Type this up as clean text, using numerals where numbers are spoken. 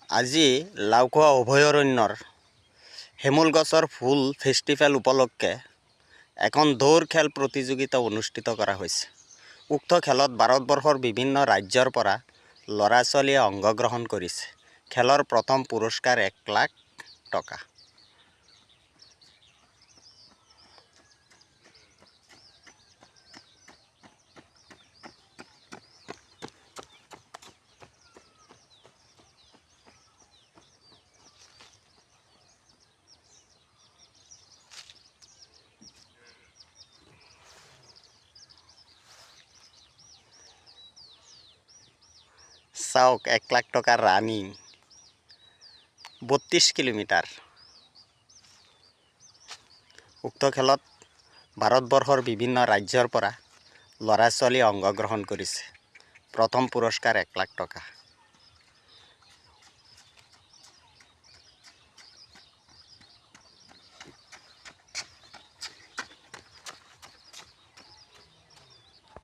আজি লাওখোৱা অভয়াৰণ্যৰ হেমুল গছৰ ফুল ফেষ্টিভেল উপলক্ষে এখন দৌৰ খেল প্ৰতিযোগিতা অনুষ্ঠিত কৰা হৈছে। উক্ত খেলত ভাৰতবৰ্ষৰ বিভিন্ন ৰাজ্যৰ পৰা ল'ৰা ছোৱালীয়ে অংশগ্ৰহণ কৰিছে। খেলৰ প্ৰথম পুৰস্কাৰ 1 লাখ টকা। চাওক 1 লাখ টকা ৰানিং 32 কিলোমিটাৰ। উক্ত খেলত ভাৰতবৰ্ষৰ বিভিন্ন ৰাজ্যৰ পৰা ল'ৰা ছোৱালী অংশগ্ৰহণ কৰিছে। প্ৰথম পুৰস্কাৰ 1 লাখ টকা।